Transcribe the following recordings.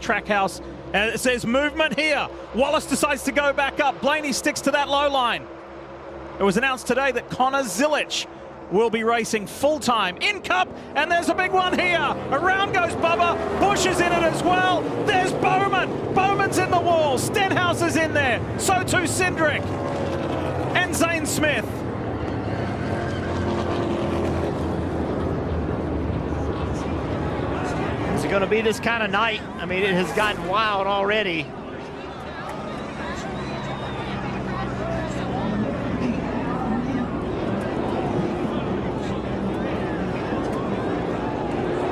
Trackhouse. And it says movement here. Wallace decides to go back up. Blaney sticks to that low line. It was announced today that Connor Zilic will be racing full-time in Cup, and there's a big one here. Around goes Bubba. Bush is in it as well. There's Bowman. Bowman's in the wall. Stenhouse is in there. So too Cindric and Zane Smith. Is it going to be this kind of night? I mean, it has gotten wild already.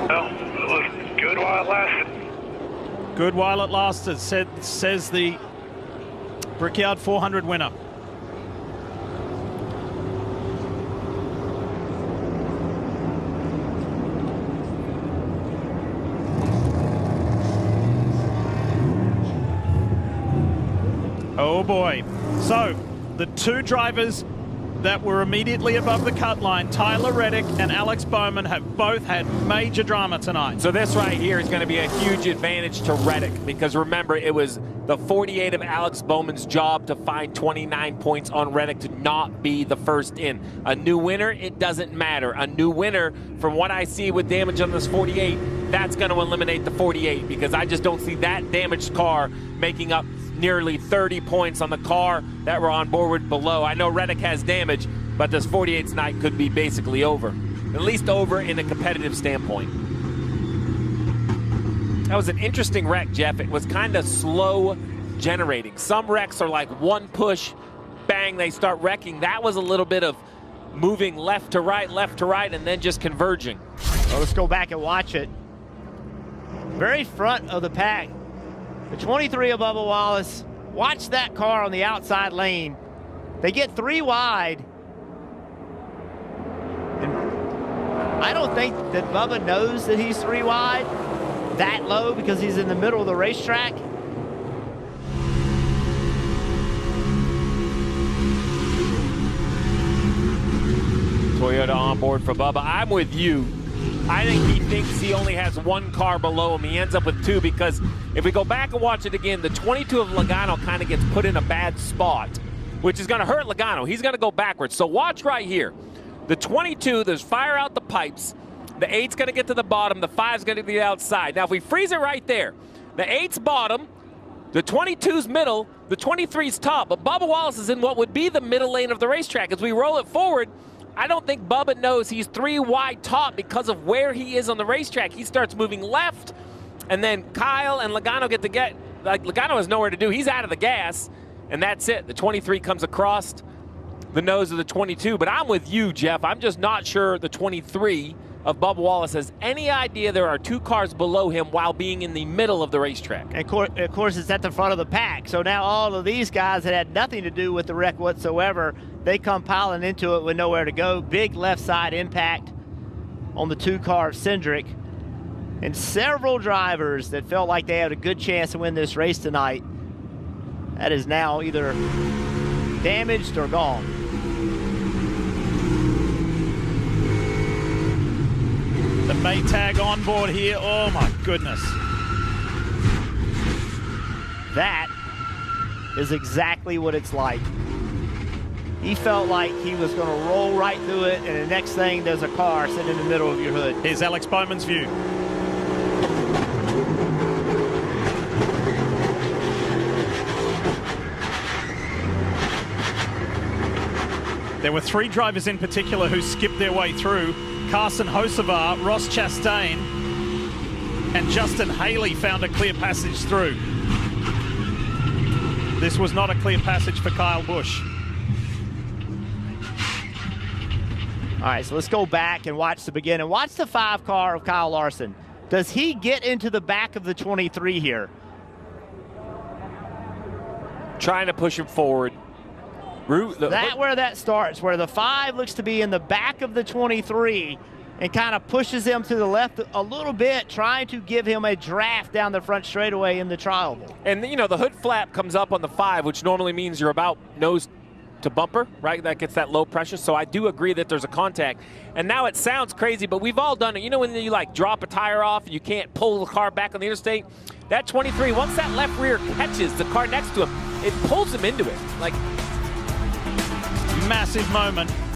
Well, it was good while it lasted. Good while it lasted, says the Brickyard 400 winner. Oh boy. So the two drivers that were immediately above the cut line, Tyler Reddick and Alex Bowman, have both had major drama tonight. So this right here is going to be a huge advantage to Reddick, because remember, it was the 48 of Alex Bowman's job to find 29 points on Reddick to not be the first in. A new winner, it doesn't matter. A new winner, from what I see with damage on this 48, that's going to eliminate the 48, because I just don't see that damaged car making up nearly 30 points on the car that were on board with below. I know Reddick has damage, but this 48's night could be basically over. At least over in a competitive standpoint. That was an interesting wreck, Jeff. It was kind of slow generating. Some wrecks are like one push, bang, they start wrecking. That was a little bit of moving left to right, and then just converging. Well, let's go back and watch it. Very front of the pack. The 23 of Bubba Wallace. Watch that car on the outside lane. They get 3 wide. And I don't think that Bubba knows that he's 3 wide that low, because he's in the middle of the racetrack. Toyota on board for Bubba. I'm with you. I think he thinks he only has 1 car below him. He ends up with 2, because if we go back and watch it again, the 22 of Logano kind of gets put in a bad spot, which is going to hurt Logano. He's going to go backwards. So watch right here. The 22, there's fire out the pipes. The 8's going to get to the bottom. The 5's going to be outside. Now, if we freeze it right there, the 8's bottom, the 22's middle, the 23's top. But Bubba Wallace is in what would be the middle lane of the racetrack. As we roll it forward, I don't think Bubba knows he's 3 wide top because of where he is on the racetrack. He starts moving left, and then Kyle and Logano Logano has nowhere to do. He's out of the gas, and that's it. The 23 comes across the nose of the 22. But I'm with you, Jeff. I'm just not sure the 23 of Bubba Wallace has any idea there are 2 cars below him while being in the middle of the racetrack. And of course, it's at the front of the pack. So now all of these guys that had nothing to do with the wreck whatsoever, they come piling into it with nowhere to go. Big left side impact on the 2 car of Cindric. And several drivers that felt like they had a good chance to win this race tonight, that is now either damaged or gone. The Maytag on board here. Oh my goodness. That is exactly what it's like. He felt like he was going to roll right through it, and the next thing, there's a car sitting in the middle of your hood. Here's Alex Bowman's view. There were 3 drivers in particular who skipped their way through. Carson Hocevar, Ross Chastain, and Justin Haley found a clear passage through. This was not a clear passage for Kyle Busch. All right, so let's go back and watch the beginning. Watch the 5 car of Kyle Larson. Does he get into the back of the 23 here? Trying to push him forward. Where that starts, where the 5 looks to be in the back of the 23 and kind of pushes him to the left a little bit, trying to give him a draft down the front straightaway in the trial. And, you know, the hood flap comes up on the 5, which normally means you're about nose to bumper, right? That gets that low pressure. So I do agree that there's a contact. And now it sounds crazy, but we've all done it. You know when you like drop a tire off and you can't pull the car back on the interstate? That 23, once that left rear catches the car next to him, it pulls him into it. Like, massive moment.